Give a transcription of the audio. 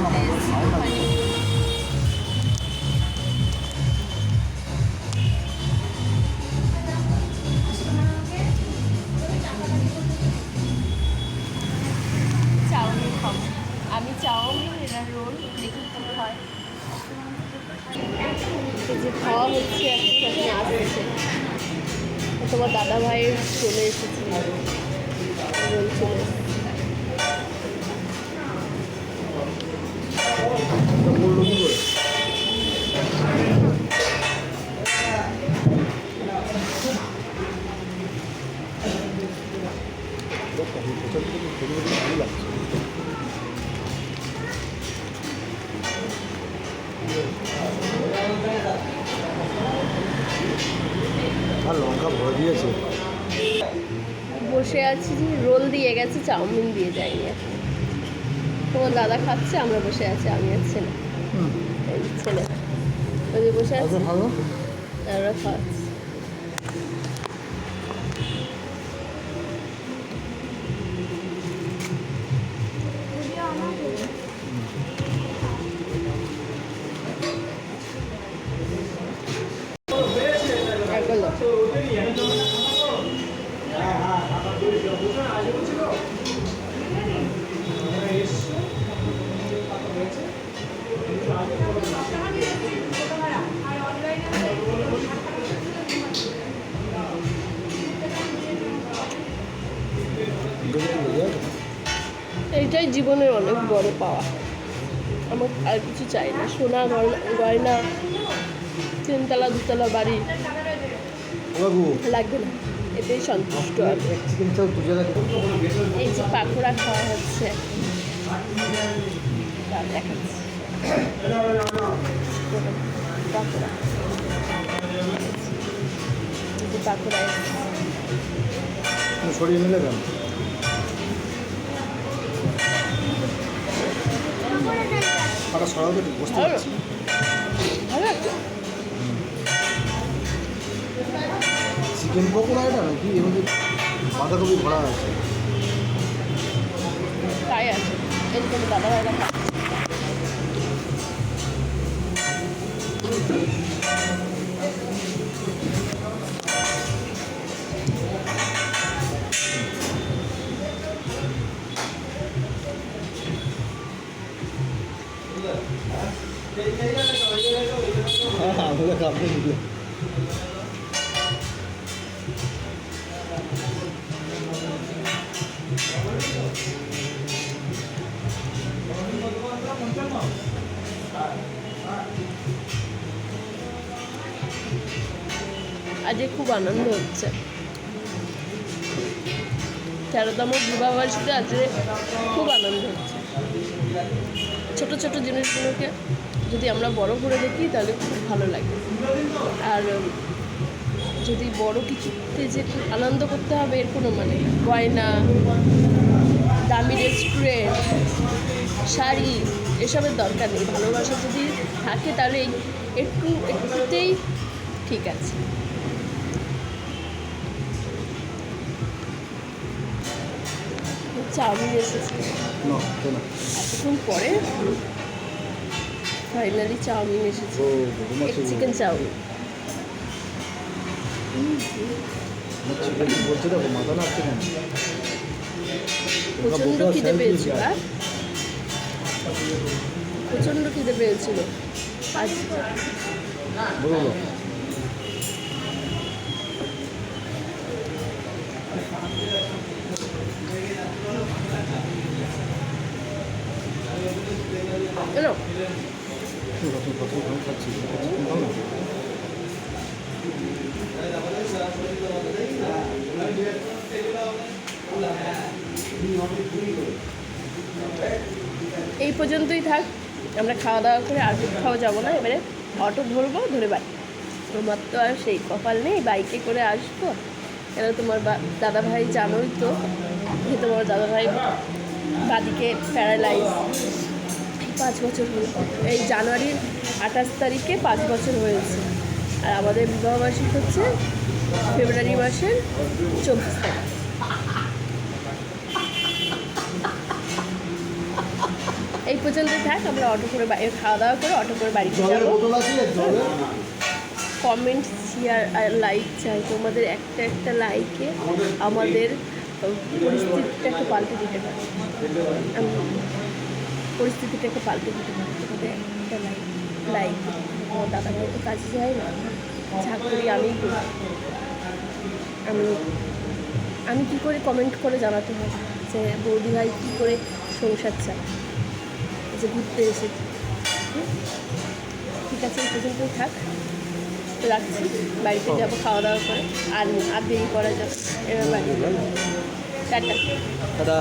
Chowmein খাবো আমি, chowmein এরা রোল দেখি কি হয়। যে খাওয়া হচ্ছে এখন আসছে, তোমার দাদা ভাইয়ের চলে এসেছে, রোল চলে এসেছে। আর লঙ্কা ভরে দিয়েছে। বসে আছি, রোল দিয়ে গেছে, চাউমিন দিয়ে যায়নি। তোমার দাদা খাচ্ছে, আমরা বসে আছি, আমি আর ছেলে। এই ছেলে ওই যে বসে আছে, আমরা খাচ্ছি। এইটাই জীবনের অনেক বড় পাওয়া। আমার আর কিছু চাই না, সোনা গয়না, তিনতলা দুতলা বাড়ি লাগবে না, এতেই সন্তুষ্ট। এই যে পাকোড়া খাওয়া হচ্ছে, দেখাচ্ছি পাকোড়া, পাকোড়া সরিয়ে নিলে কেন? চিকেন পকোড়া এটা নাকি এর মধ্যে বাঁধাকপি ভরা আছে? তাই আছে, এরকম দাদা ভাইরা আজকে খুব আনন্দ হচ্ছে। 13তম বিবাহবার্ষিকী আজকে খুব আনন্দ হচ্ছে। ছোট ছোট জিনিসগুলোকে যদি আমরা বড় করে দেখি তাহলে খুব ভালো লাগে। আর যদি বড় কিছুতে যে আনন্দ করতে হবে এর কোনো মানে, গয়না, দামি রেস্টুরেন্ট, শাড়ি, এসবের দরকার নেই। ভালোবাসা যদি থাকে তাহলে একটুতেই ঠিক আছে। চাউমিন এসেছে এতক্ষণ পরে, ফাইনালি চাউমিন এসেছে, চিকেন চাউমিন। প্রচণ্ড খিদে পেয়েছিল, প্রচণ্ড খিদে পেয়েছিল আজ। কেন এই পর্যন্তই থাক, আমরা খাওয়া দাওয়া করে আর কোথাও যাবো না। এবারে অটো ধরবো, ধরে বাড়ি। তোমার তো আর সেই কপাল নেই বাইকে করে আসবো, কেন তোমার দাদা ভাই জানোই তো যে তোমার দাদা ভাই বাদিকে প্যারালাইজ, 5 বছর হলো। এই জানুয়ারির 28 তারিখে 5 বছর হয়েছে। আর আমাদের বিবাহবার্ষিকী হচ্ছে ফেব্রুয়ারি মাসের 24 তারিখ। এই পর্যন্তই থাক, আমরা অটো করে খাওয়া দাওয়া করে অটো করে বাড়িতে জলের যাবো। বোতল আছে জলের? কমেন্ট, শেয়ার আর লাইক চাই, তোমাদের একটা একটা লাইকে আমাদের পরিস্থিতিটাকে পাল্টে দিতে পারে, পরিস্থিতিটাকে পাল্টে দিতে পারে তোমাদের একটা লাইক। আমার দাদা ভাই তো কাজে যায় না, যা করি আমিই করি। আমি কী করে কমেন্ট করে জানাতে হবে যে বৌদি ভাই কী করে সংসার চায়, যে ঘুরতে এসেছে। ঠিক আছে, এই পর্যন্তই থাক, রাখছি। বাড়িতে যাবো খাওয়া দাওয়া করে, আর দেরি করা যাবে, এবার বাড়ি টাটা। দাদা